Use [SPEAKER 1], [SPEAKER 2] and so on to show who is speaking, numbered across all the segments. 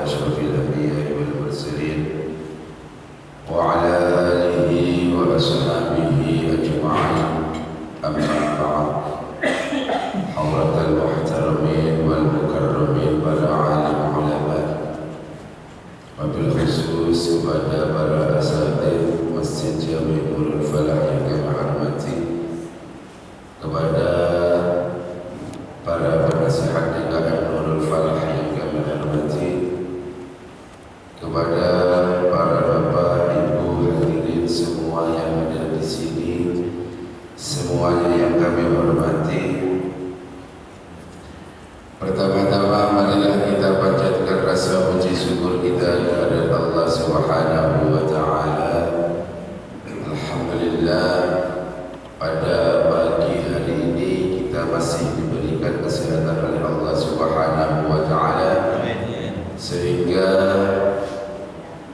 [SPEAKER 1] أشرف الأنبياء والمرسلين وعلى آله وأصحابه أجمعين. أما بعد، حضرة المحترمين والمكرمين para alim ulama, wabil khusus kepada para asatidz Masjid Jami' Nurul Falah yang kami hormati, kepada para penasihat DKM Nurul Falah yang kami hormati, kepada para bapak, ibu, hadirin semua yang ada di sini, semuanya yang kami hormati. Pertama-tama marilah kita panjatkan rasa puji syukur kita kepada Allah Subhanahu wa taala. Alhamdulillah, pada pagi hari ini kita masih diberikan kesehatan oleh Allah Subhanahu wa taala, sehingga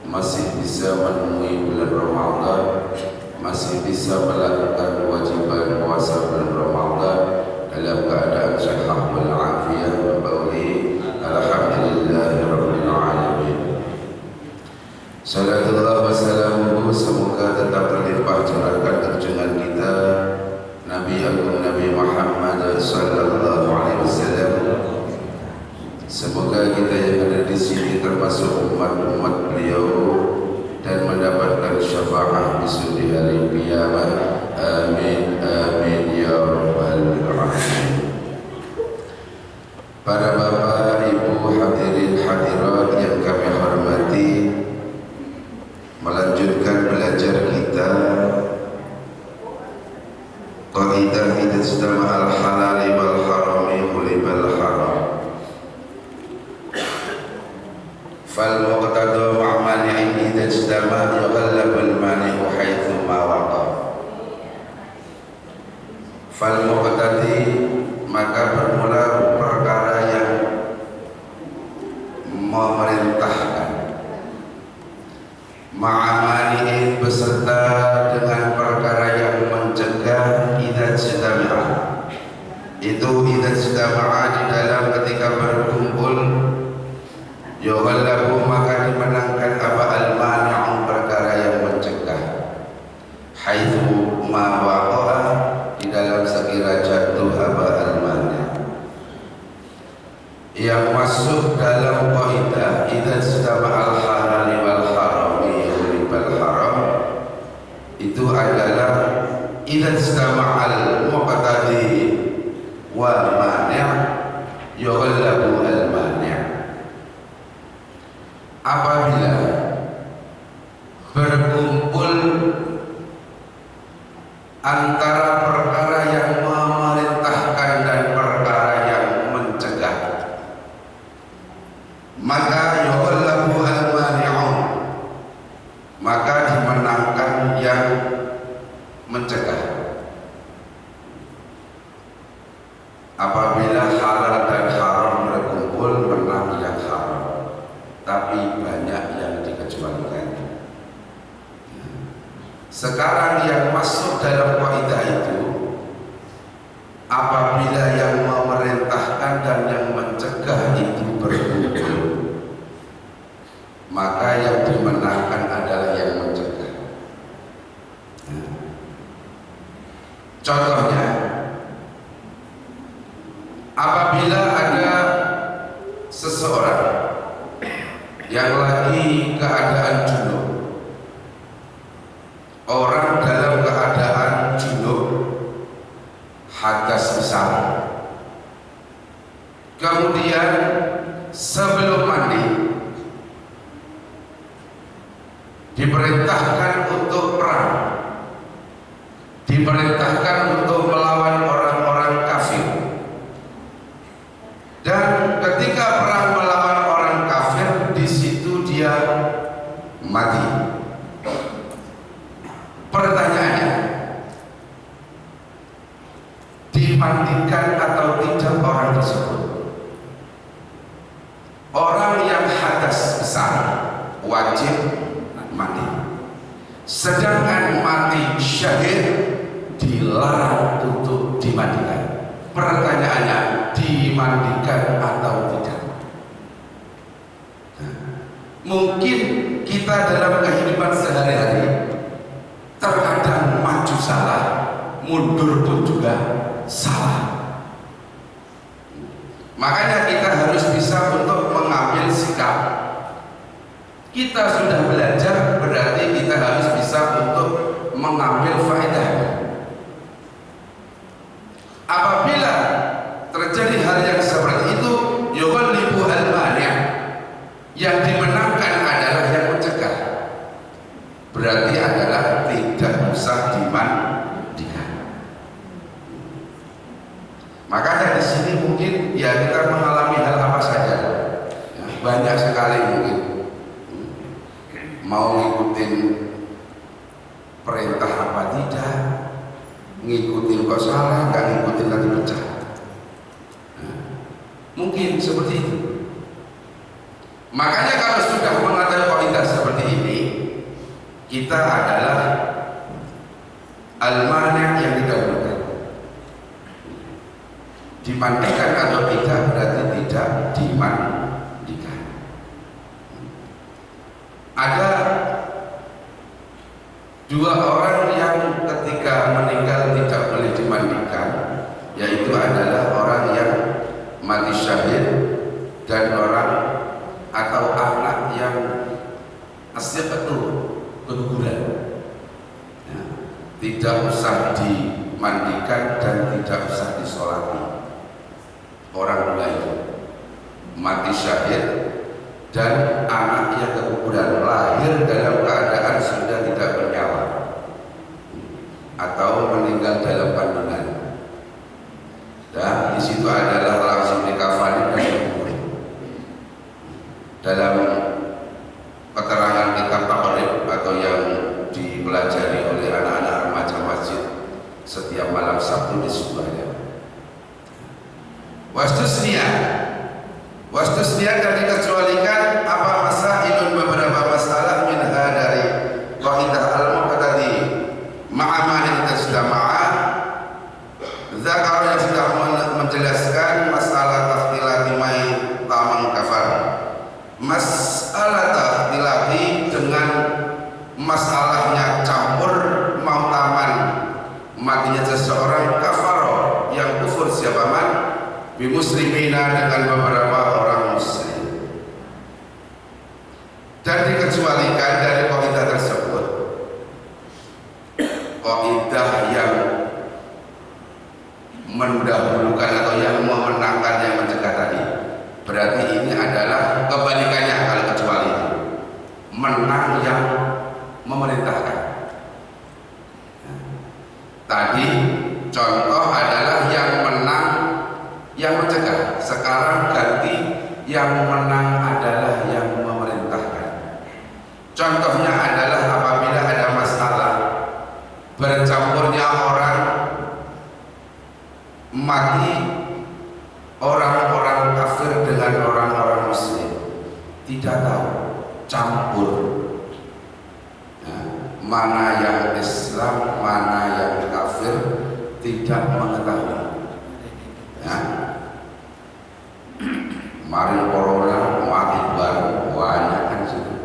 [SPEAKER 1] masih bisa menemui bulan Ramadan, masih bisa melakukan kewajiban puasa bulan Ramadan dalam keadaan sehat wal afiyah wa bauli. Alhamdulillahirabbil alamin. Salatullah wa salamuhu semoga tetap terlimpah curahkan junjungan kita Nabi Agung Nabi Muhammad sallallahu alaihi wasallam. Semoga kita yang ada di sini termasuk umat-umat beliau dan mendapatkan syafaat besok di hari kiamat. Amin amin ya rabbal alamin. Para bapak, ibu, hadirin hadirat yang kami hormati, melanjutkan belajar kita qaidah idza ijtama'a al-halal wal harami hulibal haram. Fal muqtada ma'mani'in idza ijtama'a yughallabul mani'u haitsu ma waqa. Fal muqtadi maka bermula perkara yang memerintahkan, ma'amani'in beserta dengan perkara yang mencegah. Idza ijtama'a itu idza ijtama'a di dalam ketika berkumpul, yughallabu maka dimenangkan apa al-mani'u perkara yang mencegah, haitsu ma waqa'a di dalam sekira jatuh apa al-mani'. Yang masuk dalam qaidah idza ijtama'a al-halal wal harami wal haram itu adalah idza ijtama'a al-muqtadi wal mani' yughallabu al-mani'. Apabila berkumpul antara perkara yang memerintahkan dan perkara yang mencegah, maka yughallabu al-mani'u maka dimenangkan yang mencegah. Apabila halal dan haram berkumpul, menang yang haram, tapi banyak yang dikecualikan. Sekarang yang masuk dalam kaidah itu, apabila yang memerintahkan dan yang mencegah itu berkumpul, maka yang dimenangkan adalah yang mencegah. Contohnya, apabila ada seseorang yang lagi keadaan junub, orang dalam keadaan junub hadas besar, kemudian sebelum mandi diperintahkan untuk perang, diperintahkan untuk melawan orang-orang kafir, dan ketika perang melawan orang kafir, di situ dia mati. Pertanyaannya, dimandikan atau tidak orang tersebut? Orang yang hadas besar wajib mati, sedangkan mati syahid dilarang untuk dimandikan. Pertanyaannya, dimandikan atau tidak? Mungkin kita dalam kehidupan sehari-hari terkadang maju salah, mundur pun juga salah. Makanya kita harus bisa untuk mengambil sikap. Kita sudah belajar, berarti kita harus bisa untuk mengambil faedah. Apabila terjadi hal yang seperti itu, yughallibu al-mani', yang dimenangkan adalah yang mencegah. Berarti adalah tidak usah dimandikan. Makanya di sini mungkin ya kita mengalami hal apa saja, ya, banyak sekali mungkin mau ngikutin perintah apa tidak, ngikutin kok salah, nggak ngikutin nanti pecah. Nah, mungkin seperti itu. Makanya kalau sudah mengatakan kaidah seperti ini, kita adalah al-mani' yang didahulukan. Dimandikan atau tidak berarti tidak dimandikan. Ada dua orang yang ketika meninggal tidak boleh dimandikan, yaitu adalah orang yang mati syahid dan orang atau anak yang asyiqatu keguguran, ya, tidak usah dimandikan dan tidak usah disolati. Orang dua itu mati syahid dan anak yang keguguran, lahir dalam keadaan sudah tidak bernyawa atau meninggal dalam kandungan. Dan di situ adalah langsung dikafani dan dikubur. Dalam keterangan kitab Taqrib atau yang dipelajari oleh anak-anak remaja masjid setiap malam Sabtu di sebuahnya. Wastusnia dan dikecualikan apa masailun, beberapa masalah minha dari qaidah al-muqtadi ma'amahin tajtama'a. Zakar yang sudah menjelaskan masalah takhtilati mai tamang kafar, masalah takhtilati dengan masalahnya campur mau taman matinya seseorang kafaro yang kufur siapa man bimuslimina dengan beberapa orang muslim, dan dikecualikan dari kaidah tersebut kaidah yang mendahulukan atau yang memenangkan yang mencegah tadi. Berarti ini adalah kebalikannya. Kalau kecuali itu menang yang memerintahkan. Tadi contoh adalah yang menang yang mencegah, sekarang ganti yang menang adalah yang memerintahkan. Contohnya adalah apabila ada masalah bercampurnya orang mati, orang-orang kafir dengan orang-orang muslim, tidak tahu, campur, nah, mana yang Islam, mana yang kafir, tidak mengetahui. Ya. Mari corona mati baru banyak kan situ.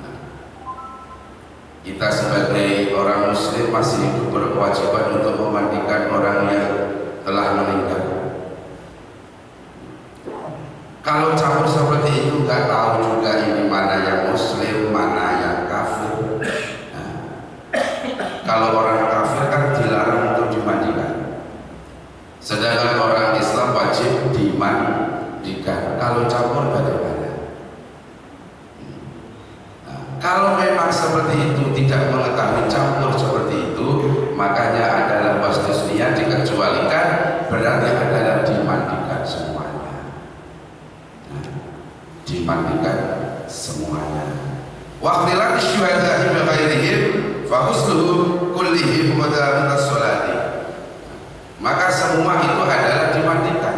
[SPEAKER 1] Nah, kita sebagai orang muslim masih hidup berkewajiban untuk memandikan orang yang telah meninggal. Kalau campur seperti itu nggak tahu juga ini mana yang muslim, mana yang kafir. Nah, kalau orang kafir kan dilarang untuk dimandikan, sedangkan orang Islam wajib dimandikan. Kalau campur bagaimana? Nah, kalau memang seperti itu, tidak mengetahui campur seperti itu, makanya adalah wastusnia dikecualikan, berarti adalah dimandikan semuanya. Nah, dimandikan semuanya. Waqtilat syuhada'i bi ghairihim fa husluhum kullihim qadamin as-salati. Maka semua itu adalah dimandikan,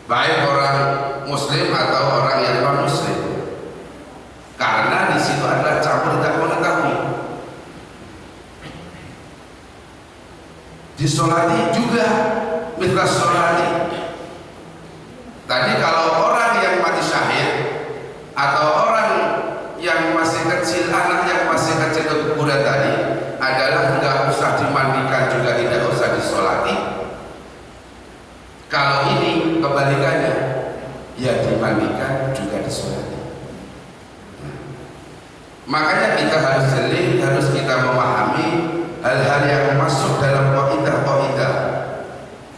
[SPEAKER 1] baik orang muslim atau orang yang non muslim, karena di situ adalah campur tidak mengetahui. Disolati juga mitra solati. Tadi kalau orang yang mati syahid dimandikan, juga disolati. Makanya kita harus jeli, harus kita memahami hal-hal yang masuk dalam kaidah-kaidah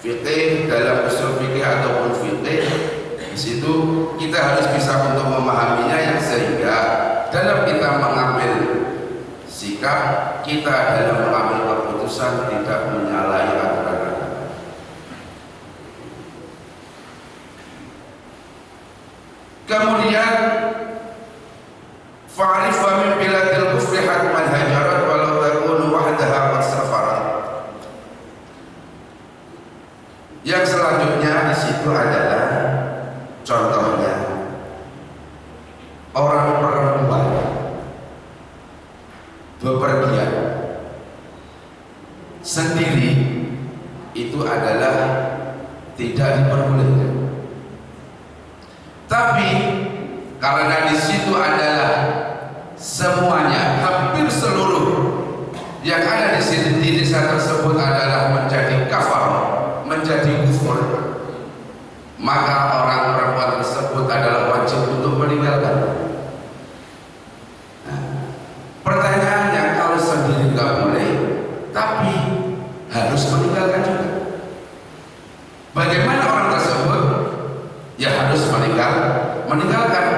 [SPEAKER 1] fikih, dalam usul fikih ataupun fikih. Di situ kita harus bisa untuk memahaminya, yang sehingga dalam kita mengambil sikap, kita dalam mengambil keputusan tidak menyalahi aturan agama. Kemudian fa'arif wa min biladil kufri hatman hajarat walau takunu wahdaha qad safarat. Yang selanjutnya di situ adalah contohnya orang perempuan bepergian sendiri, itu adalah tidak diperbolehkan. Tapi karena di situ adalah semuanya, hampir seluruh yang ada di sini di desa tersebut adalah menjadi kafir, menjadi kufur, maka orang perempuan tersebut adalah wajib untuk meninggalkan. Nah, pertanyaannya, kalau sendiri nggak boleh, tapi harus meninggalkan juga. Bagaimana orang tersebut? Ya harus meninggalkan.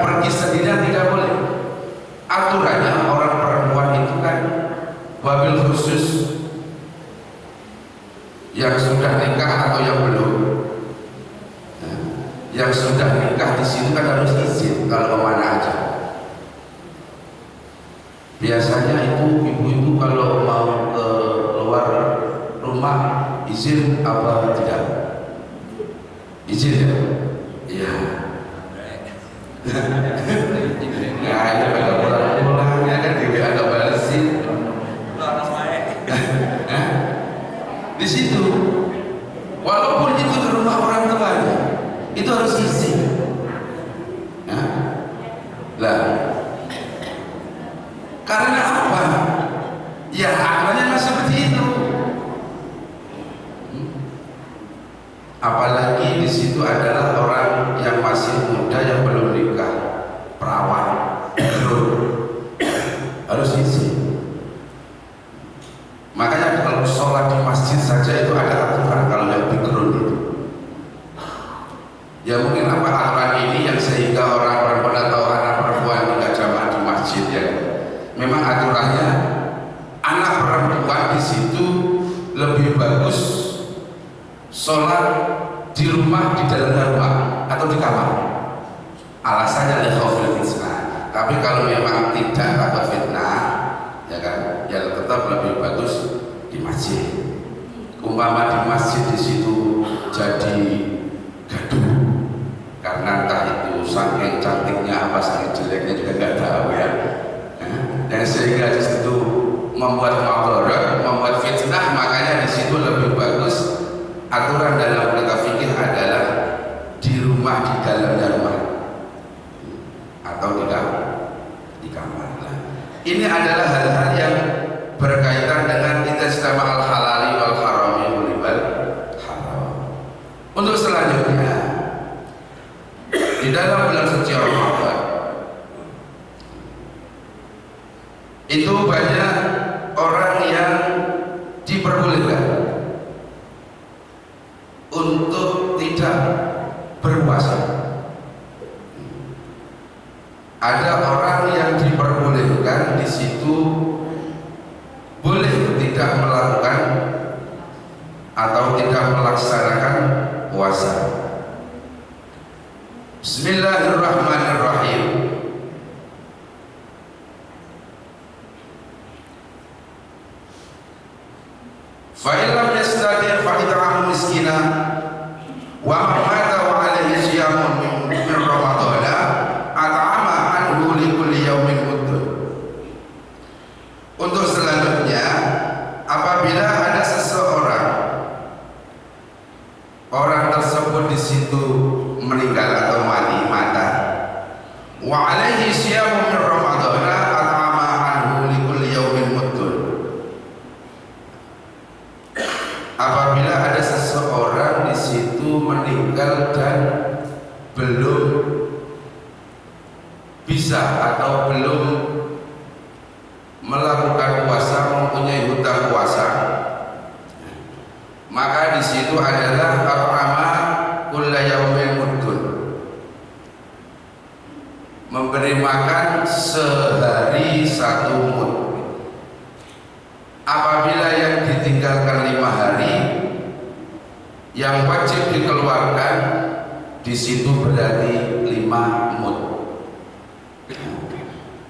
[SPEAKER 1] Pergi sendirian tidak boleh. Aturannya orang perempuan itu kan wabil khusus, yang sudah nikah atau yang belum. Nah, yang sudah nikah di situ kan harus izin kalau kemana aja. Biasanya itu ibu-ibu kalau mau ke luar rumah izin apa tidak? Izin ya? Iya. Nah, itu pada pulang-pulang ya kan, dia ada balesin. Di situ, walaupun itu di rumah orang tuanya, itu harus izin. Lah, karena apa? Ya akalnya masih seperti itu. Apalagi di situ adalah orang yang masih muda, yang belum nikah, perawan, harus izin. Makanya kalau sholat di masjid saja itu ada aturan kalau yang digerun itu. Ya mungkin apa aturan ini yang sehingga orang perempuan atau anak perempuan tidak jamaah di masjid ya. Memang aturannya anak perempuan di situ lebih bagus sholat di rumah, di dalam rumah atau di kamar. Alasannya khawful fitnah. Tapi kalau memang tidak takut fitnah, ya kan, ya tetap lebih bagus di masjid. Umpama di masjid di situ jadi gaduh karena entah itu saking cantiknya apa saking jeleknya juga nggak tahu ya. Dan sehingga di situ membuat madarat, membuat fitnah, makanya di situ lebih bagus. Aturan dalam kitab fikih adalah di rumah, di dalamnya rumah, atau di kamar. Ini adalah hal-hal yang berkaitan dengan ijtima al-halali wal harami wal haram. Untuk selanjutnya, di dalam bulan suci Ramadan itu banyak orang yang diperbolehkan untuk tidak berpuasa. Ada orang yang diperbolehkan di situ boleh tidak melakukan atau tidak melaksanakan puasa. Bismillahirrahmanirrahim. Fa'ilam yastati' fa'id'amu miskina wa mata wa alaihi siyamun min ramadana at'ama anhu li kulli yaumin muddun. Untuk selanjutnya, apabila ada seseorang, orang tersebut di situ meninggal atau mati, mata, wa alaihi siyamun min ramadana at'ama anhu li kulli yaumin muddun. Apabila ada seseorang di situ meninggal dan belum bisa atau belum melakukan puasa, mempunyai hutang puasa, maka di situ adalah at'ama kulla yaumin muddun, memberi makan sehari 1 mud. Apabila yang ditinggalkan 5 hari, yang wajib dikeluarkan di situ berarti 5 mud.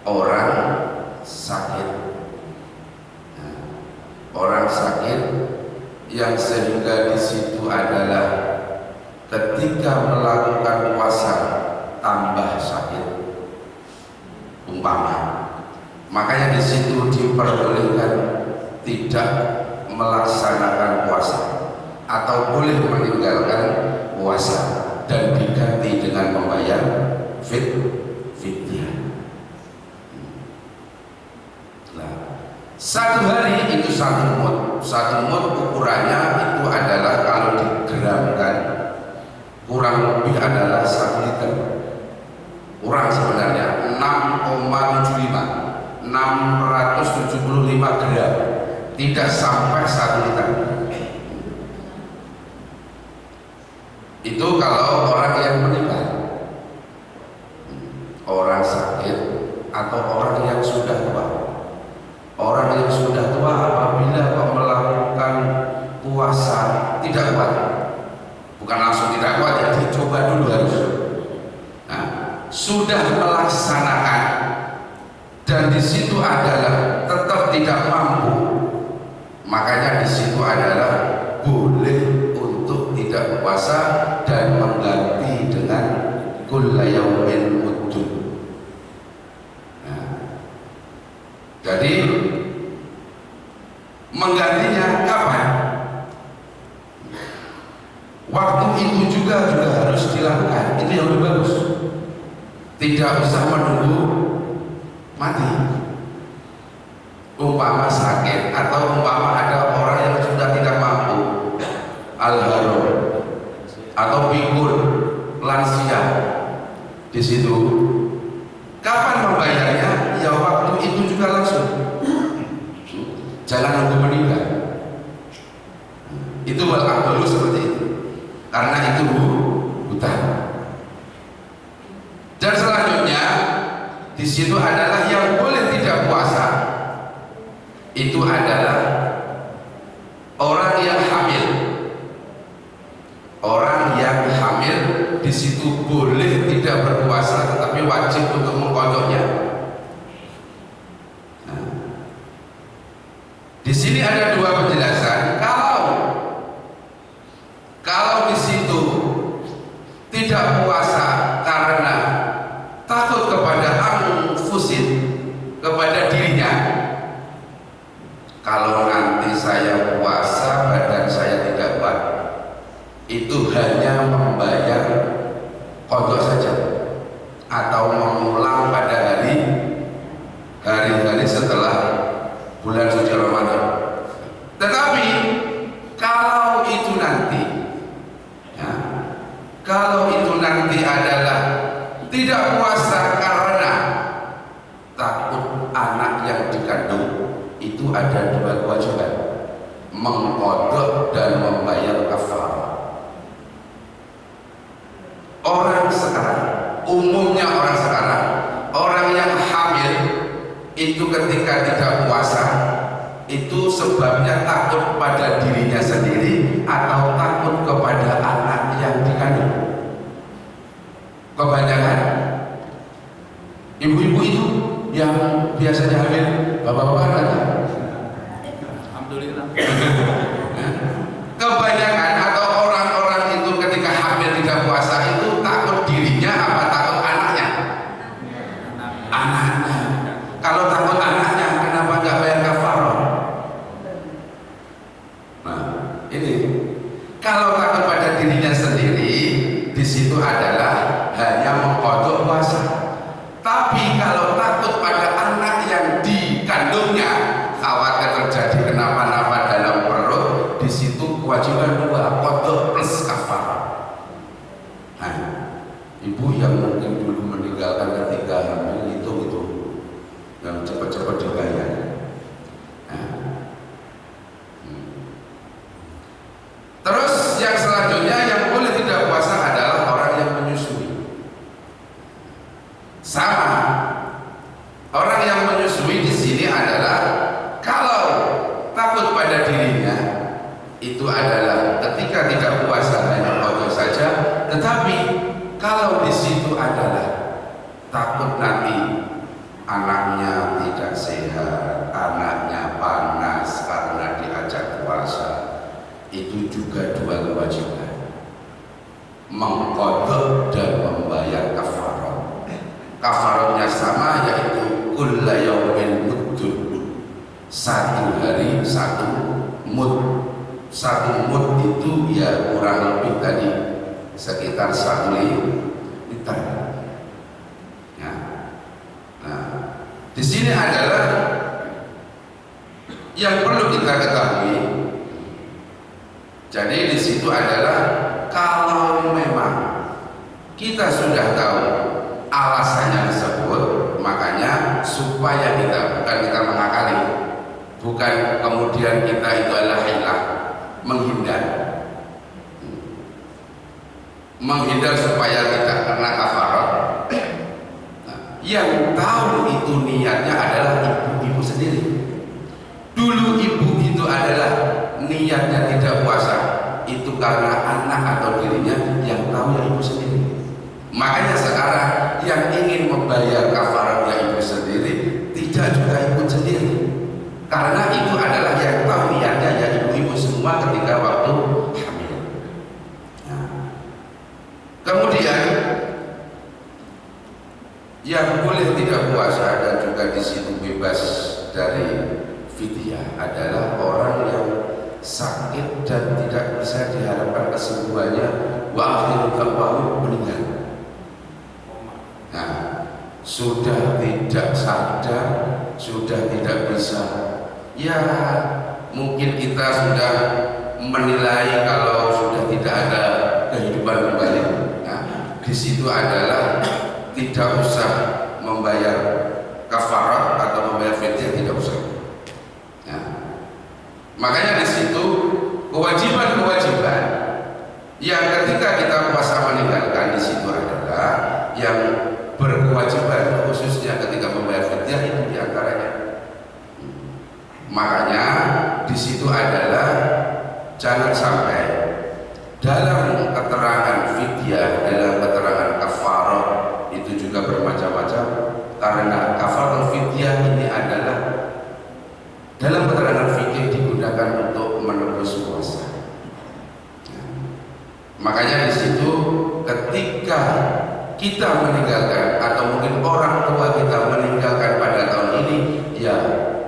[SPEAKER 1] Orang sakit, orang sakit yang sehingga di situ adalah ketika melakukan puasa tambah sakit, umpama, makanya di situ diperbolehkan tidak melaksanakan puasa atau boleh meninggalkan puasa dan diganti dengan membayar fidyah. Nah, 1 hari itu 1 mud. 1 mud ukurannya itu adalah kalau digramkan kurang lebih adalah 1 liter. Kurang sebenarnya 6,75 675 gram, tidak sampai 1 liter. Itu kalau orang yang meninggal, orang sakit atau orang yang sudah tua. Orang yang sudah tua apabila melakukan puasa tidak kuat, bukan langsung tidak kuat ya, dicoba dulu harus. Nah, sudah melaksanakan dan di situ adalah tetap tidak mampu, makanya di situ adalah boleh untuk tidak puasa dan mengganti dengan kulla yaumin muddun. Nah, jadi menggantinya kapan? Waktu itu juga harus dilakukan. Itu yang lebih bagus. Tidak usah menunggu mati. Umpama sakit atau umpama ada orang yang sudah tidak mampu, al-harum atau pikun, lansia, di situ kapan membayarnya? Ya waktu itu juga langsung. Jangan nunggu meninggal. Itu wal-aqbalu seperti itu. Karena itu hutang. Dan selanjutnya di situ adalah yang boleh tidak puasa. Itu adalah orang yang hamil. Orang yang hamil di situ boleh tidak berpuasa, tetapi wajib untuk mengqadhanya. Nah, di sini ada 2 penjelasan. Kalau di situ tidak puasa karena takut kepada anfusin, kepada dirinya, kalau nanti saya puasa badan saya tidak kuat, itu hanya membayar qadha saja atau mengulang pada hari-hari setelah bulan suci Ramadan. Tetapi kalau itu nanti adalah tidak puasa karena takut anak yang dikandung, itu ada 2 kewajiban, mengqadha dan membayar kafarah. Orang sekarang, umumnya orang sekarang, orang yang hamil itu ketika tidak puasa itu sebabnya takut pada dirinya sendiri atau takut kepada anak yang dikandung. Kebanyakan ibu-ibu itu yang biasanya hamil, bapak-bapak ada. Alhamdulillah. Kebanyakan atau orang-orang itu ketika hamil tidak puasa itu takut dirinya apa takut anaknya? Anaknya. Kalau takut anaknya, kenapa nggak bayar kafarah? Nah, ini kalau takut pada dirinya sendiri, di situ adalah hanya mengqadha puasa. Tapi kalau takut pada anak yang dikandungnya, khawatir terjadi kenapa-napa dalam perut, di situ kewajiban 2, qadha plus kafarah. Nah, ibu yang mungkin dulu meninggalkan ketika hamil Sama, orang yang menyusui di sini adalah kalau takut pada dirinya itu adalah ketika tidak puasa hanya kotor saja, tetapi kalau di situ adalah takut nanti anaknya tidak sehat, anaknya panas karena diajak puasa, itu juga dua kewajiban, mengqadha dan membayar kafarah. Kafarahnya sama, yaitu kulla yaumin muddun, satu hari satu mud. Satu mud itu ya kurang lebih tadi sekitar 1 liter. Ya. Nah, di sini adalah yang perlu kita ketahui. Jadi di situ adalah kalau memang kita sudah tahu alasannya tersebut, makanya supaya kita bukan kita mengakali, bukan kemudian kita itu adalah hilah, menghindar supaya tidak kena kafarah. Yang tahu itu niatnya adalah ibu-ibu sendiri. Dulu ibu itu adalah niatnya tidak puasa, itu karena anak atau dirinya, yang tahu ya ibu sendiri. Makanya sekarang yang ingin membayar kafarah ya ibu sendiri, tidak juga ibu sendiri, karena itu adalah yang tahu niatnya ya ibu-ibu semua ketika waktu hamil. Nah, kemudian yang boleh tidak puasa dan juga di situ bebas dari fidyah adalah orang yang sakit dan tidak bisa diharapkan kesembuhannya, wa akhiru da'wahu meninggal. Nah, sudah tidak sadar, sudah tidak bisa. Ya, mungkin kita sudah menilai kalau sudah tidak ada kehidupan kembali. Nah, di situ adalah tidak usah membayar kafarah atau membayar fidyah, tidak usah. Ya. Makanya di situ kewajiban-kewajiban yang ketika kita puasa meninggalkan di situ adalah yang berkewajiban khususnya ketika membayar fidyah itu diantaranya. Makanya di situ adalah jangan sampai dalam keterangan fidyah, dalam keterangan kafarah itu juga bermacam-macam, karena kafarah fidyah ini adalah dalam keterangan fikih digunakan untuk menebus puasa. Makanya di situ ketika kita meninggalkan atau mungkin orang tua kita meninggalkan pada tahun ini, ya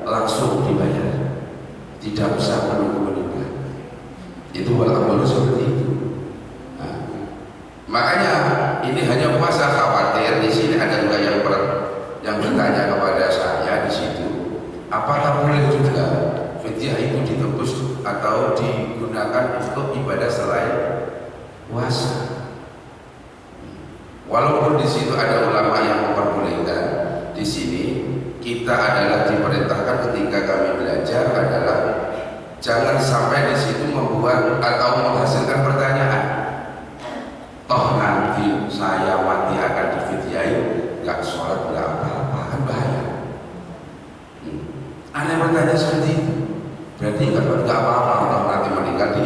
[SPEAKER 1] langsung dibayar, tidak usah menunggu meninggal. Itu walaupun seperti itu. Nah, makanya ini hanya puasa khawatir. Di sini ada juga yang bertanya kepada saya di situ, apakah boleh juga fidyah itu ditebus atau digunakan untuk ibadah selain puasa? Walaupun di situ ada ulama yang memperbolehkan, di sini kita adalah diperintahkan ketika kami belajar adalah jangan sampai di situ membuat atau menghasilkan pertanyaan. Toh nanti saya mati akan difidyahi, nggak sholat nggak apa-apa, kan bahaya. Aneh bertanya seperti itu, berarti nggak apa-apa toh nanti meninggal di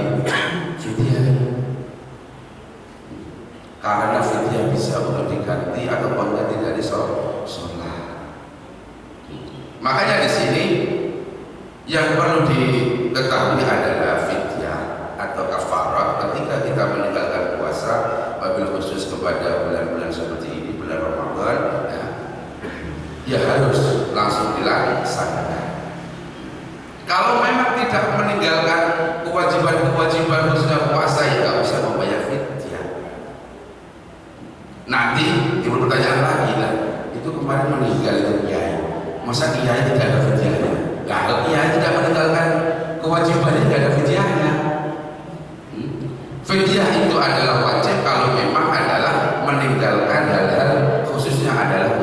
[SPEAKER 1] fidyahi. Karena fidyah bisa untuk diganti atau mengganti dari sholat. Makanya di sini yang perlu diketahui adalah fidyah atau kafarah ketika kita meninggalkan puasa, wabil khusus kepada bulan-bulan seperti ini, bulan Ramadan, ya harus langsung dilaksanakan. Kalau memang tidak meninggalkan kewajiban-kewajiban khususnya puasa, ya nggak usah membayar fidyah. Nanti timbul pertanyaan lagi lah, itu kemarin meninggal itu kiai, masa kiai tidak ada fidyahnya? Kalau kiai tidak meninggalkan kewajibannya, tidak ada fidyahnya. Fidyah itu adalah wajib kalau memang adalah meninggalkan hal-hal khususnya adalah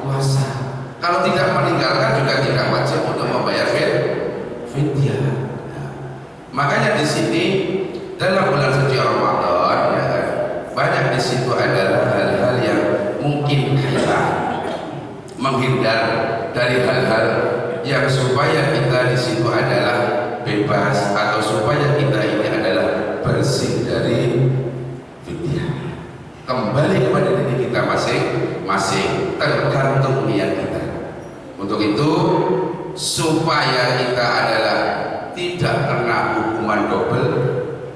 [SPEAKER 1] puasa. Kalau tidak meninggalkan juga tidak wajib untuk membayar fidyah. Nah, makanya di sini dalam bulan suci Ramadan ya, banyak di situ adalah hal-hal yang mungkin hilang menghindar dari hal-hal yang supaya kita di situ adalah bebas atau supaya kita ini adalah bersih dari fitnah. Kembali kepada diri kita masing-masing, tergantung niat kita. Untuk itu supaya kita adalah tidak kena hukuman double,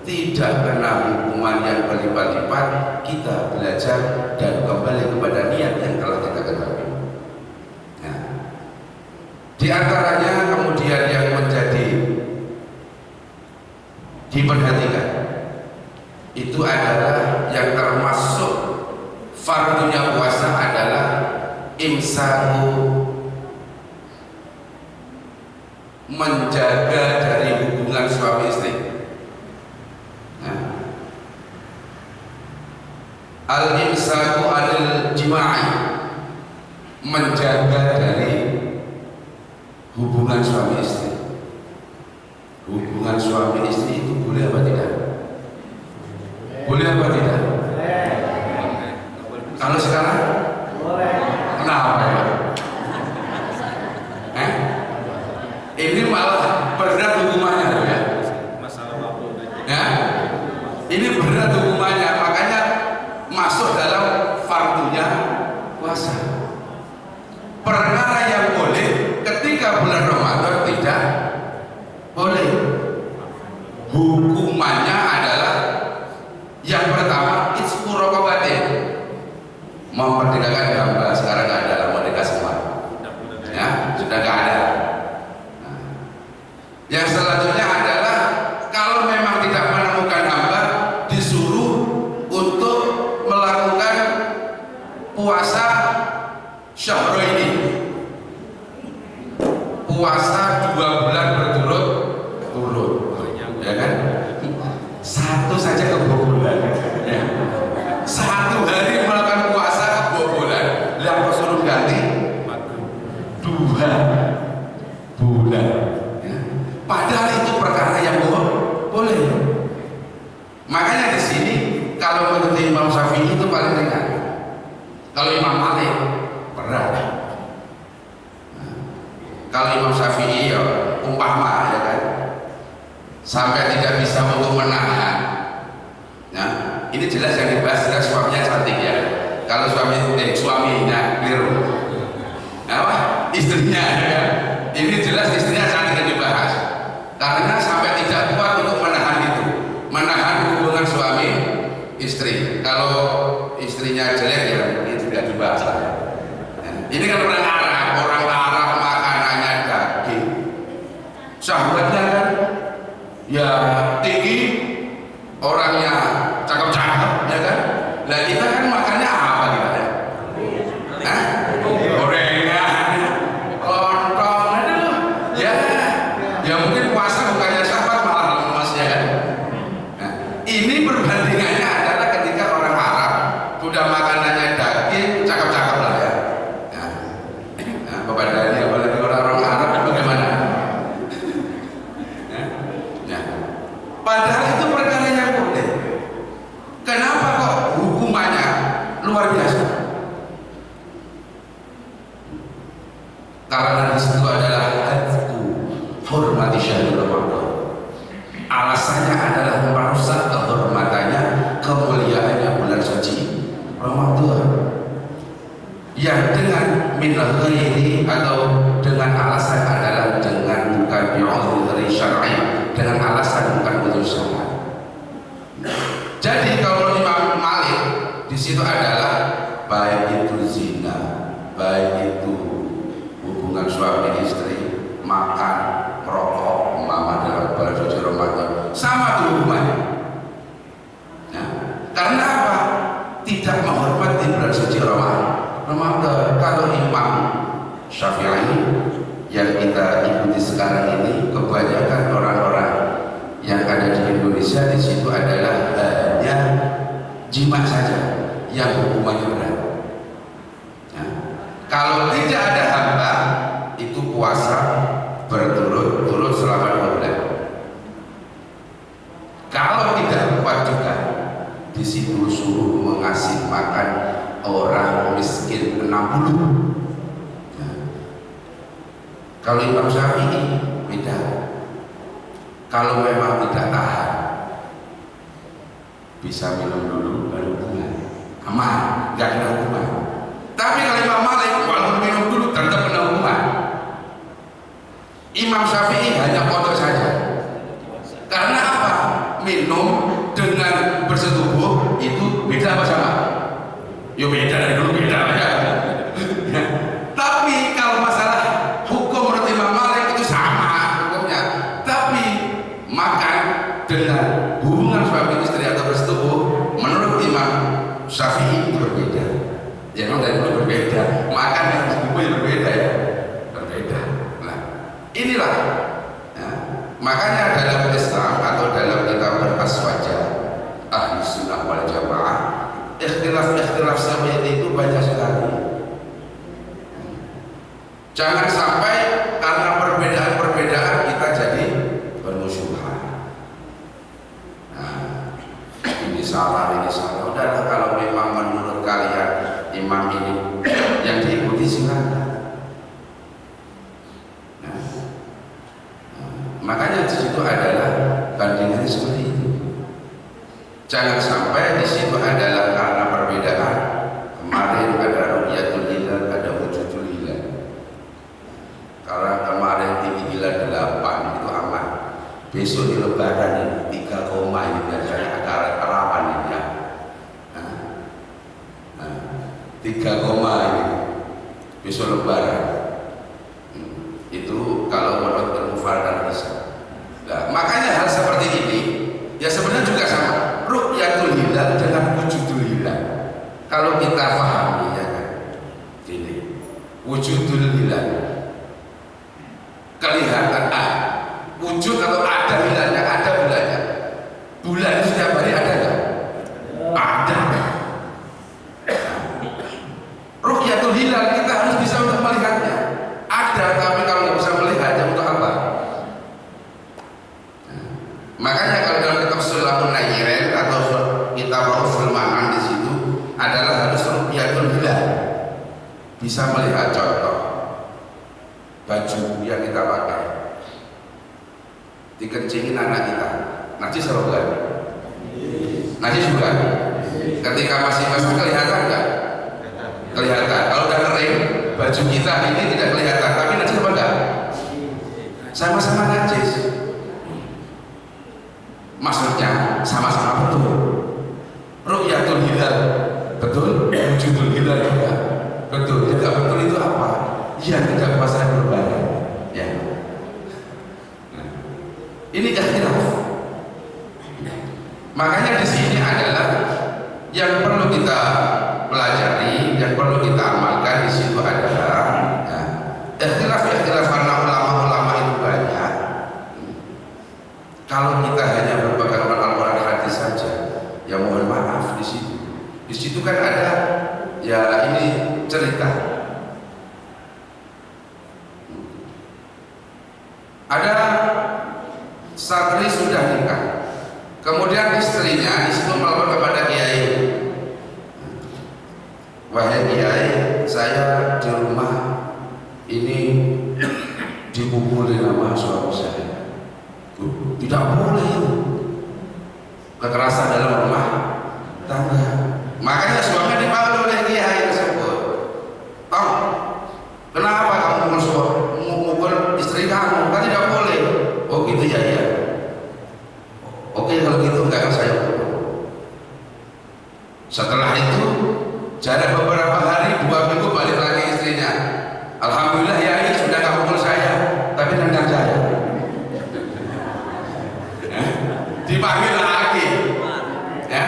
[SPEAKER 1] tidak kena hukuman yang berlipat-lipat, kita belajar dan kembali kepada niat yang telah kita ketahui. Nah, di antaranya kemudian yang menjadi diperhatikan itu adalah yang termasuk fardunya puasa adalah imsaku, menjaga dari hubungan suami istri. Nah, al-imsaku anil jima'i, menjaga dari hubungan suami istri. Hubungan suami istri itu boleh apa tidak? Boleh apa tidak? Kalau sekarang? Kenapa ya? Ini malah berat hukumannya ya? Ya? Ini berat hukumannya, makanya masuk dalam fardunya puasa. Perkara yang boleh ketika bulan Ramadan tidak boleh. Hukumannya adalah yang pertama isku rokobatin, memerdekakan hamba. Sekarang nggak ada merdeka semua, ya sudah nggak ada. Nah, yang selanjutnya adalah kalau memang tidak menemukan hamba, disuruh untuk melakukan puasa syahraini, puasa 2 bulan berturut-turut, ya kan? Satu saja kebobolan, ya. 1 hari melakukan puasa kebobolan, yang disuruh ganti 2 bulan, ya. Padahal itu perkara yang boleh. Makanya di sini kalau menurut Imam Syafi'i itu paling ringan, kalau Imam Malik berat. Nah, kalau Imam Syafi'i ya umpama, ya kan, sampai tidak bisa untuk menahan. Nah, ini jelas yang dibahas jelas suaminya cantik ya. Kalau suaminya keliru, apa? Istrinya ya. Ini jelas istrinya cantik yang dibahas. Karena sampai tidak kuat untuk menahan itu, menahan hubungan suami istri. Kalau istrinya jelek ya itu tidak dibahas lah. Nah, ini kan orang Arab makanannya daging, syahwatnya kan ya tinggi, orangnya cakep-cakep, ya kan? Nah kita kan makannya apa gimana? Hah? Gorengan, lontong, aduh, ya mungkin puasa bukannya sahabat malah lemas, ya kan? Nah, ini perbandingannya adalah ketika orang Arab sudah makanannya daging, cakep-cakep lah ya. Nah, perbandingannya apalagi orang-orang Arab bagaimana? Padahal itu perkara yang boleh. Kenapa kok hukumannya luar biasa? Karena di situ adalah hadku hormati syahrul Ramadan. Alasannya adalah merusak kehormatannya, kemuliaannya bulan suci Ramadan. Yang dengan min ghairi atau dengan alasan adalah dengan bukan bi'udhri syar'i, dengan alasan bukan udzur syar'i. Jadi kalau Imam Malik di situ adalah baik itu zina, baik itu hubungan suami istri, makan, merokok, umpama dalam bulan suci Ramadan, sama tuh hukumannya. Nah, karena apa? Tidak menghormati bulan suci Ramadan. Kalau Imam Syafi'i yang kita ikuti sekarang ini, kebanyakan orang-orang yang ada di Indonesia di situ adalah hanya jima saja yang hukumannya berat. Nah, kalau tidak ada hamba itu puasa berturut-turut selama 2 bulan. Kalau tidak kuat juga di situ suruh mengasih makan orang miskin 60. Kalau Imam Syafi'i beda. Kalau memang tidak tahan, bisa minum dulu baru mulai, aman, nggak kena hukuman. Tapi kalau Imam Malik walaupun minum dulu tetap kena hukuman. Imam Syafi'i hanya kodok saja. Karena apa? Minum dengan bersetubuh itu beda apa sama? Yo beda, dari dulu beda ya. Tapi kalau masalah hukum menurut Imam Malik itu sama hukumnya. Tapi makan dengan hubungan suami istri atau bersetubuh menurut Imam Syafi'i itu berbeda. Ya memang dari dulu berbeda. Makan yang bersetubuh berbeda ya. Berbeda. Nah, inilah ya. Makanya dalam Islam atau dalam kitab Al-Aswajah Ahli Sunnah wal Jamaah, ikhtilaf seperti itu banyak sekali. Jangan sampai karena perbedaan-perbedaan kita jadi bermusuhan. Nah, ini salah. Udahlah, kalau memang menurut kalian imam ini yang diikuti silakan. Makanya di situ adalah bandingan seperti itu. Jangan sampai di situ adalah karena perbedaan. Kemarin ada ru'yatul hilal, ada wujudul hilal. Karena kemarin tinggi hilal 8 itu aman. Besok di lebaran ini 3 koma ini biasanya ada rawan ini ya. 3 koma ini besok lebaran. Itu kalau menurut ilmu dan hisab. Nah, makanya hal seperti ini ya sebenarnya juga sama. Ru'yatul hilal dengan wujudul hilal. Kalau kita pahami ya kan, ini wujudul hilal kelihatan wujud atau ada hilalnya, ada bulannya. Bulan setiap hari ada nggak? Ada. Ru'yatul hilal kita harus bisa untuk melihatnya. Ada, tapi kalau nggak bisa melihat ya untuk apa? Makanya kalau dalam kitab Sulamun Nayyirin atau kitab Usul Ma'an di situ adalah harus ru'yatul hilal, bisa melihat contoh baju yang kita pakai dikencingin anak kita, najis atau bukan? Najis juga. Ketika masih basah kelihatan nggak? Kelihatan. Kalau udah kering baju kita ini tidak kelihatan, tapi najis apa enggak? Sama-sama najis. Maksudnya sama-sama betul. Ru'yatul hilal betul, wujudul hilal juga betul. Tidak betul itu apa? Ya tidak puasa berbaring. Ya. Ini ikhtilaf. Makanya di sini adalah yang perlu kita pelajari, yang perlu kita amalkan di situ adalah ya, ikhtilaf karena ulama-ulama itu banyak. Kalau kita hanya berpegang pada Al-Quran hadis saja, ya mohon maaf di situ. Di situ kan ada ya ini cerita. Ada santri sudah nikah, kemudian istrinya di situ melapor kepada kiai. Wahai kiai, saya di rumah ini dipukuli sama suami saya. Tidak boleh itu kekerasan dalam rumah tangga. Makanya suami dipanggil oleh kiai tersebut. Tom, kenapa kamu mukul istri kamu? Kan tidak boleh. Oh gitu ya, ya. Oke kalau gitu enggak akan saya pukul. Setelah itu jarak beberapa hari, 2 minggu balik lagi istrinya. Alhamdulillah ya, ini sudah nggak pukul saya, tapi nendang saya. Dipanggil lagi, ya,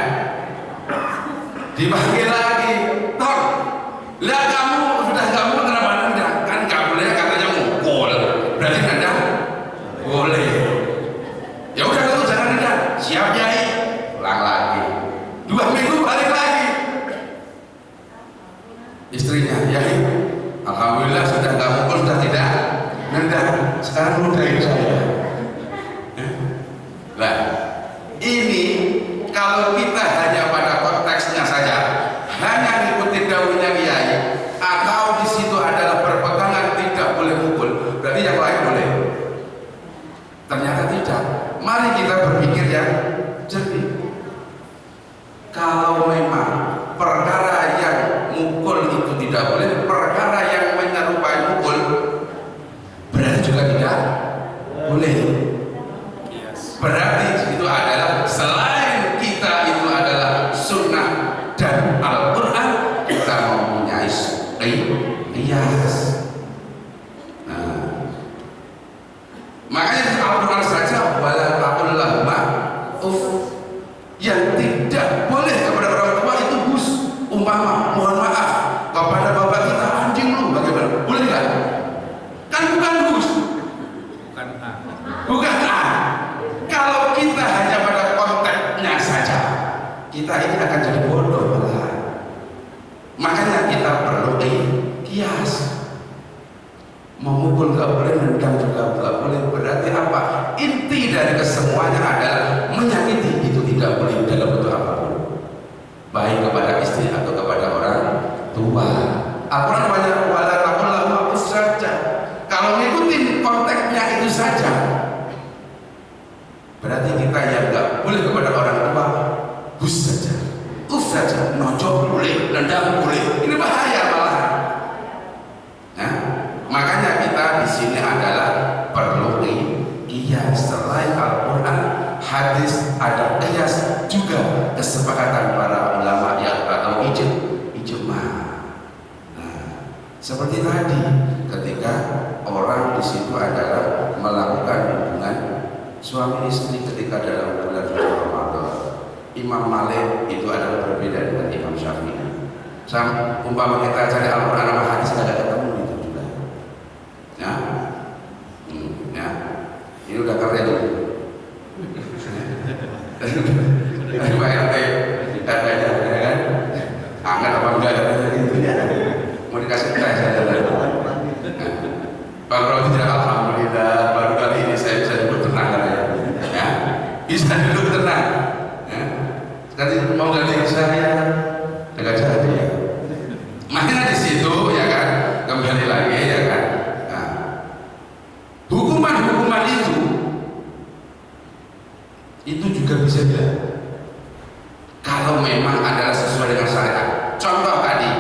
[SPEAKER 1] dipanggil lagi. Tom, lihat kamu sudah kamu kenapa nendang? Kan nggak boleh katanya mukul, berarti nendang boleh. Ya udah kalau jangan nendang, siap Yai. Ulang lagi, 2 minggu balik lagi. Istrinya, Yai, alhamdulillah sudah nggak mukul, sudah tidak nendang. Sekarang ludahin saya. Nah, ini kalau kita hanya pada konteksnya saja, hanya ngikutin daunnya kiai, atau di situ adalah berpegangan tidak boleh mukul, berarti yang Qiyas. Makanya Al-Quran saja wala taqul lahuma uff, yang tidak boleh kepada orang tua itu gus. Umpama mohon maaf kepada bapak kita, anjing lu, bagaimana? Boleh nggak? Kan bukan gus, bukan A. Kalau kita hanya pada konteksnya saja, kita ini akan jadi bodoh malahan. Makanya kita perlu qiyas. Memukul nggak boleh, nendang juga nggak boleh. Berarti apa? Inti dari kesemuanya adalah menyakiti itu tidak boleh dalam bentuk apapun, baik kepada istri atau kepada orang tua. Al-Quran banyak wala taqul lahuma uff saja. Kalau ngikutin konteksnya itu saja, berarti kita yang nggak boleh kepada orang tua hus saja, uff saja, nojok boleh, nendang boleh. Ini bahaya malah. Nah, makanya kita di sini adalah perlu qiyas. Selain Al-Quran, hadis ada qiyas juga, kesepakatan para ulama yang atau ijma. Nah, seperti tadi ketika orang di situ adalah melakukan hubungan suami istri ketika dalam bulan Ramadan. Imam Malik itu adalah berbeda dengan Imam Syafi'i. Umpama kita cari Al-Quran sama hadis tidak ketemu itu juga. Ya, ya, ini udah keren. Dari Pak RT katanya, ya kan? Anget apa enggak katanya gitu ya? Mau dikasih tes saja. Pak Roji tidak, alhamdulillah baru kali ini saya bisa duduk tenang katanya. Ya, bisa duduk tenang. Ya, sekarang mau ganti saya, agak jadi ya. Makanya di situ ya kan, kembali lagi ya kan. Nah, hukuman-hukuman itu juga bisa bilang kalau memang adalah sesuai dengan syariat. Contoh tadi,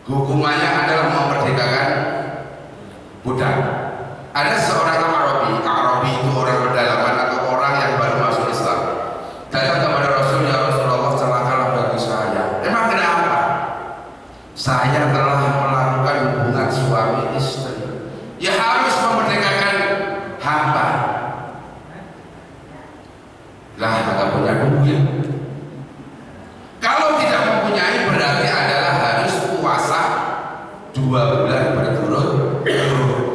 [SPEAKER 1] hukumannya adalah memerdekakan budak. Ada seorang Arabi itu orang pedalaman atau orang yang baru masuk Islam, datang kepada Rasul, ya Rasulullah, celakalah bagi saya. Emang kenapa? Saya telah melakukan hubungan suami istri. Ya harus memerdekakan hamba. Lah agak punya duit. Kalau tidak mempunyai berarti adalah harus puasa 2 bulan berturut-turut.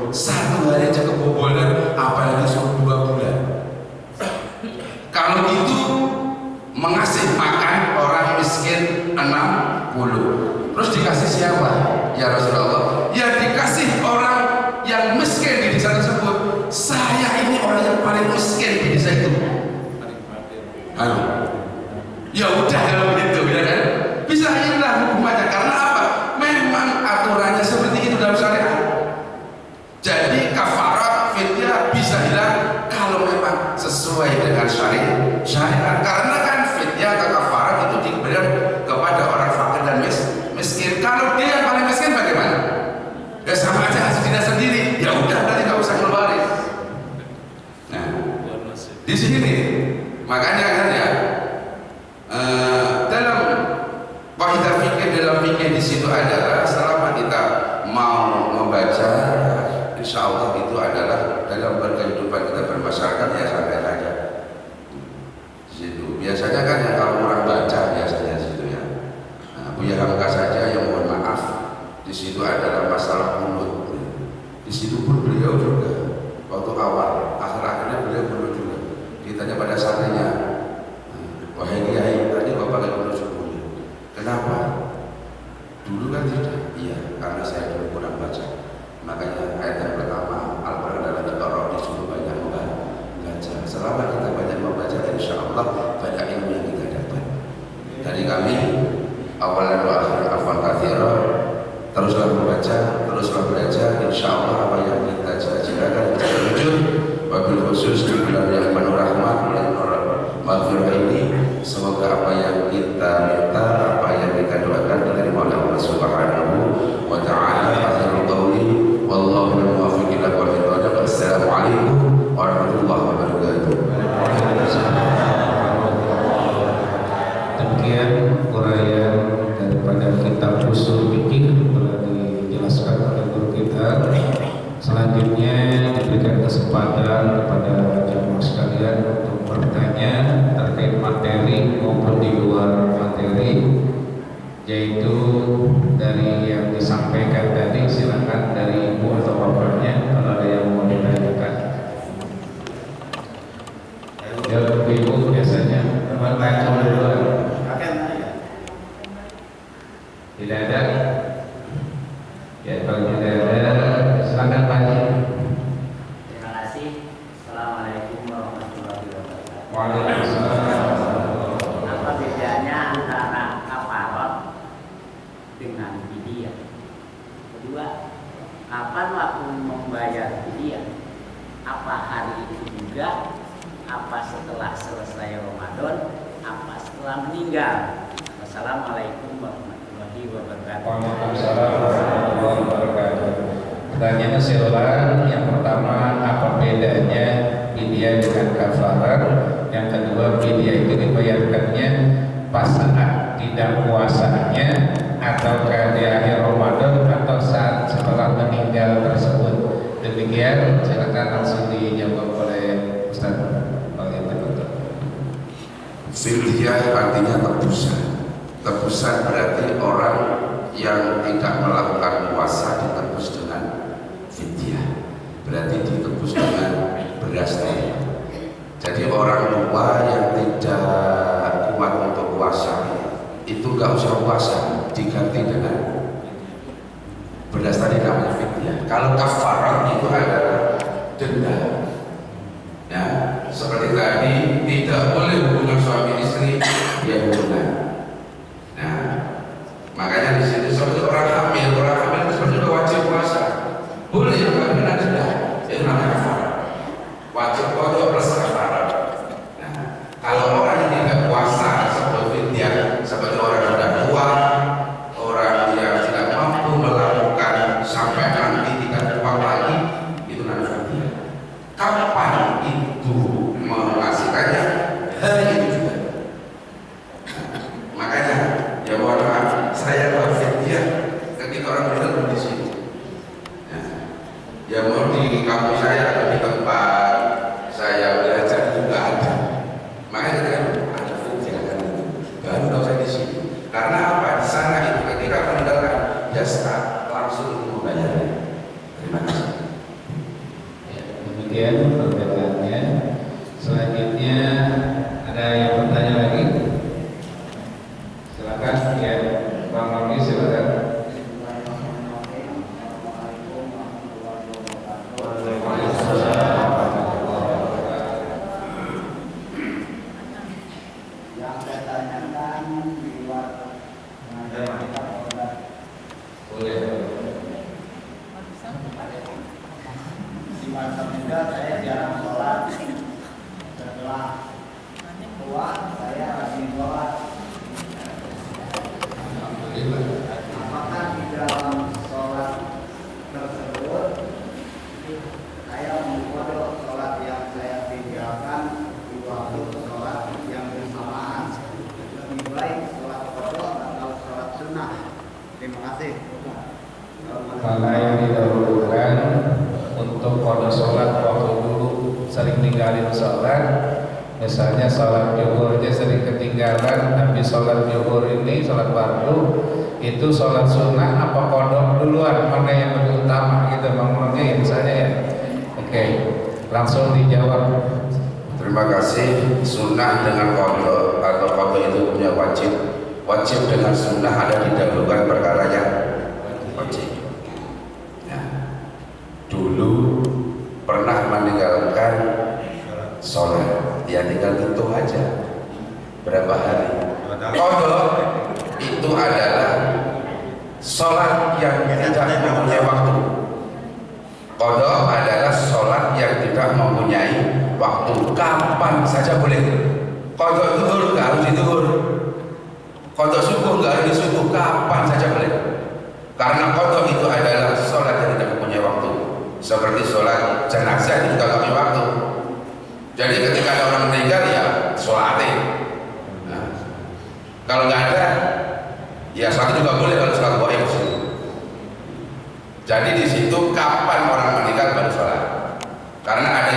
[SPEAKER 1] 1 hari aja kebobolan, apalagi suruh 2 bulan. Kalau itu mengasih makan orang miskin 60. Terus dikasih siapa? Ya Rasulullah, ya dikasih orang yang miskin di desa tersebut. Saya ini orang yang paling miskin di desa itu. Halo. Ya udah kalau begitu ya kan. Bisa inilah hukumannya. Karena apa? Memang aturannya seperti itu dalam syariat. Jadi kafarat fidyah bisa hilang kalau memang sesuai dengan syariat. Karena kan fidyah atau kafarat itu diberikan kepada orang fakir dan miskin. Kalau dia yang paling miskin bagaimana? Ya sama aja hasil dinas sendiri. Ya udah berarti nggak usah ngeluarin. Nah, di sini nih, makanya kan ya dalam kaidah fikih, dalam fikih di situ adalah selama kita mau membaca, insya Allah itu adalah dalam berkehidupan kita bermasyarakat ya santai saja. Di situ biasanya kan ya kalau orang baca biasanya di situ ya. Nah, Buya Hamka saja yang mohon maaf di situ adalah masalah mulut. Di situ pun beliau juga waktu awal, akhir-akhirnya beliau mulut juga. Ditanya pada santrinya, wahai kiai, tadi bapak lagi menuju kuliah. Kenapa? Dulu kan tidak. Iya, karena saya dulu kurang baca. Makanya ayat yang pertama Al-Quran adalah iqra, disuruh banyak membaca. Selama kita banyak membaca, insya Allah banyak ilmu yang kita dapat. Dari kami awalan wa akhir afwan katsira, teruslah membaca, teruslah belajar. Insya Allah apa yang kita cita-citakan bisa terwujud. Wabil khusus di bulan yang penuh rahmat, bulan maghfirah ini, semoga apa yang kita minta, apa yang kita doakan diterima oleh Allah Subhanahu wa Ta'ala. Akhirul qawli wallahu muwaffiq ila aqwamit thoriq. Assalamualaikum warahmatullahi wabarakatuh.
[SPEAKER 2] Demikian uraian daripada kitab usul fikih kesempatan kepada jemaah sekalian untuk bertanya terkait materi maupun di luar materi, yaitu dari yang disampaikan tadi. Silakan dari ibu atau bapaknya kalau ada yang mau ditanyakan. Ya, ibu biasanya bertanya duluan. Tidak ada. Ya, kalau tidak ada, silakan Pak.
[SPEAKER 3] Terima kasih. Assalamualaikum warahmatullahi wabarakatuh.
[SPEAKER 2] Waalaikumsalam.
[SPEAKER 3] Apa bedanya antara kafarat dengan fidyah? Kedua, kapan waktu membayar fidyah? Apa hari itu juga? Apa setelah selesai Ramadan? Apa setelah meninggal? Wassalamualaikum warahmatullahi wabarakatuh.
[SPEAKER 2] Waalaikumsalam warahmatullahi wabarakatuh. Pertanyaannya silang. Yang pertama, apa bedanya fidyah dengan kafarat? Yang kedua, fidyah itu dibayarkannya pas saat tidak puasanya atau di akhir Ramadan atau saat setelah meninggal tersebut. Demikian, silakan langsung dijawab oleh Ustaz.
[SPEAKER 1] Fidyah artinya tebusan. Tebusan berarti orang yang tidak melakukan puasa ditebus dengan fidyah. Berarti ditebus dengan beras tadi. Jadi orang tua yang tidak kuat untuk puasa itu nggak usah puasa, diganti dengan beras tadi, namanya fidyah. Kalau kafarat itu adalah denda. Ya, seperti tadi tidak boleh hubungan suami istri, dia hubungan. Nah, makanya di sini seperti orang hamil itu sebenarnya wajib puasa. Boleh kalau kena denda, itu namanya kafarat. Wajib kodok plus kafarat. Nah, kalau orang yang tidak puasa seperti dia, seperti orang yang sudah tua, orang yang tidak mampu melakukan sampai nanti tidak kuat lagi, itu namanya fidyah. Kapan itu menghasilkannya? Hari itu juga. Makanya ya mohon maaf, saya buat fidyah ketika orang bilang di sini. Ya mau di kampus saya atau di tempat saya belajar juga ada. Makanya kan ada fidyah kan itu. Baru tahu saya di sini. Karena apa? Di sana itu ketika meninggalkan ya langsung membayarnya. Terima kasih.
[SPEAKER 2] Demikian perbedaannya. Selanjutnya ada yang bertanya lagi? Silakan ya, Bang Roni, silakan.
[SPEAKER 3] Yang saya tanyakan di luar
[SPEAKER 2] Boleh.
[SPEAKER 3] di masa muda saya jarang sholat. Setelah tua saya rajin sholat.
[SPEAKER 2] Alhamdulillah.
[SPEAKER 3] Apakah di dalam sholat tersebut saya mengkodok sholat yang saya tinggalkan di waktu sholat yang bersamaan? Lebih baik sholat kodok atau sholat sunnah? Terima kasih.
[SPEAKER 2] Mana yang didahulukan untuk kodok sholat waktu dulu sering tinggalin sholat, misalnya sholat zuhurnya sering ketinggalan, tapi sholat zuhur ini sholat fardu itu sholat sunnah apa kodok duluan, mana yang lebih utama gitu Bang Roni ya misalnya ya. Oke, langsung dijawab.
[SPEAKER 1] Terima kasih. Sunnah dengan kodok atau kodok itu punya wajib. Wajib dengan sunnah ada didahulukan perkara yang wajib. Nah, dulu pernah meninggalkan sholat, ya tinggal hitung aja berapa hari. Kodok itu adalah sholat yang tidak mempunyai waktu. Kodok adalah sholat yang tidak mempunyai waktu, kapan saja boleh. Kodok zuhur nggak harus di zuhur, kodok subuh nggak harus di subuh, kapan saja boleh. Karena kodok itu adalah sholat yang tidak mempunyai waktu. Seperti sholat jenazah itu juga nggak punya waktu. Jadi ketika ada orang meninggal ya sholatin. Nah, kalau nggak ada, ya sholat juga boleh kalau sholat gaib. Jadi di situ kapan orang meninggal baru sholat. Karena ada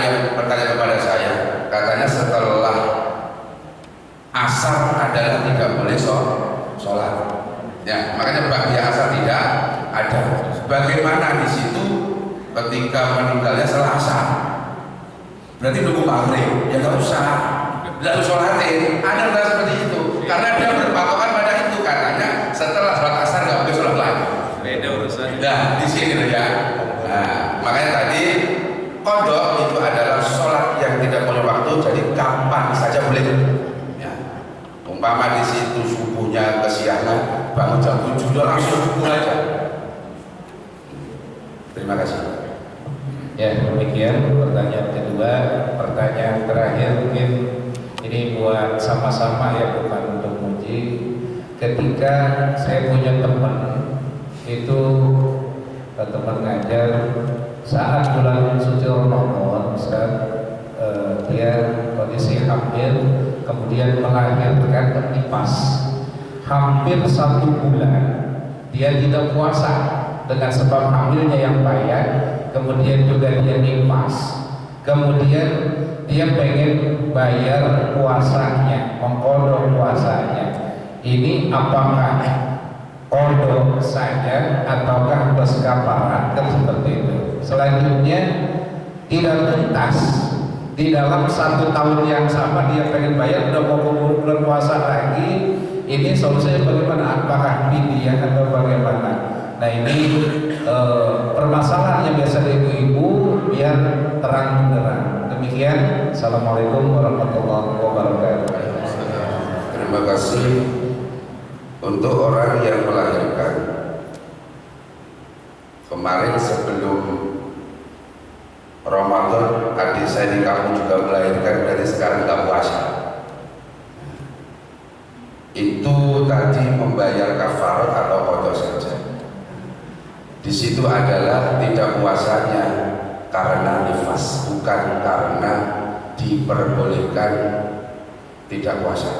[SPEAKER 1] sholat. Ya, makanya ba'diyah asar tidak ada. Bagaimana di situ ketika meninggalnya Selasa? Berarti nunggu maghrib, ya nggak usah. Lalu sholatin, ada nggak seperti itu? Karena dia berpatokan pada itu, katanya setelah sholat asar nggak boleh sholat lagi.
[SPEAKER 2] Beda urusan.
[SPEAKER 1] Nah, di sini loh ya. Nah, makanya tadi qadha itu adalah sholat yang tidak punya waktu, jadi kapan saja boleh. Ya. Umpama di situ subuhnya kesiangan, bangun jam 7 langsung mulai aja. Terima kasih.
[SPEAKER 2] Ya, demikian pertanyaan kedua. Pertanyaan terakhir mungkin ini buat sama-sama ya, bukan untuk muji. Ketika saya punya teman itu teman ngajar saat bulan suci Ramadan, dia kondisi hamil, kemudian melahirkan nifas. Hampir 1 bulan dia tidak puasa dengan sebab hamilnya yang banyak, kemudian juga dia nifas, kemudian dia pengen bayar puasanya, mengqadha puasanya. Ini apakah qadha saja ataukah berkafarat, kan seperti itu. Selanjutnya tidak tuntas di dalam 1 tahun yang sama dia pengen bayar, udah mau bulan puasa lagi. Ini solusinya bagaimana? Apakah fidyah atau bagaimana? Nah ini permasalahan yang biasa ibu-ibu biar terang benderang. Demikian. Assalamualaikum warahmatullahi wabarakatuh.
[SPEAKER 1] Terima kasih. Untuk orang yang melahirkan kemarin sebelum Ramadan, adik saya di kampung juga melahirkan, dari sekarang nggak puasa. Itu tadi membayar kafarat atau qadha saja. Di situ adalah tidak puasanya karena nifas, bukan karena diperbolehkan tidak puasa.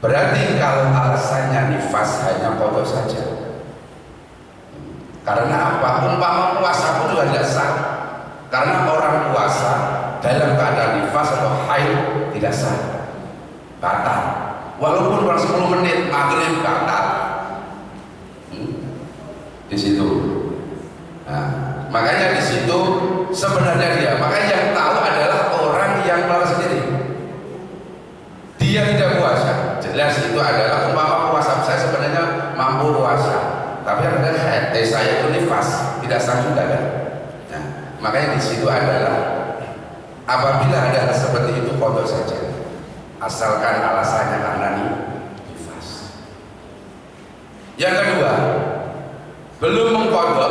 [SPEAKER 1] Berarti kalau alasannya nifas hanya qadha saja. Karena apa? Umpama puasa pun juga tidak sah. Karena orang puasa dalam keadaan nifas atau haid tidak sah, batal. Walaupun baru 10 menit maghrib batal. Di situ. Nah, makanya di situ sebenarnya dia. Makanya yang tahu adalah orang yang melakukan sendiri. Dia tidak puasa. Jelas itu adalah umpama puasa saya sebenarnya mampu puasa, tapi ada haid, saya itu nifas, tidak sah juga kan. Nah, makanya di situ adalah apabila ada seperti itu qadha saja, asalkan alasannya karena nifas. Yang kedua, belum mengqadha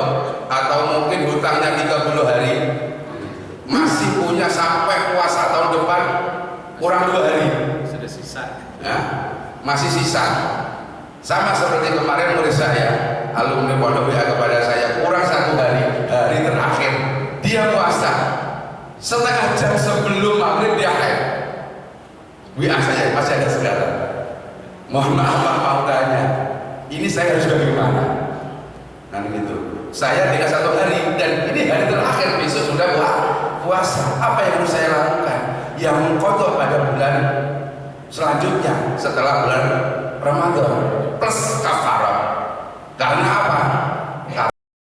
[SPEAKER 1] atau mungkin hutangnya 30 hari, masih punya sampai puasa tahun depan kurang 2 hari,
[SPEAKER 2] Sudah sisa.
[SPEAKER 1] ya, masih sisa. Sama seperti kemarin murid saya, alumni pondok WA kepada saya, kurang 1 hari, hari terakhir dia puasa, setengah jam sebelum maghrib dia haid. WA saya masih ada sekarang. Mohon maaf Pak, mau tanya, ini saya harus bagaimana? Nah gitu. Saya tidak 1 hari dan ini hari terakhir, besok sudah puasa. Apa yang harus saya lakukan? Yang mengqadha pada bulan selanjutnya setelah bulan Ramadan plus kafarat. Karena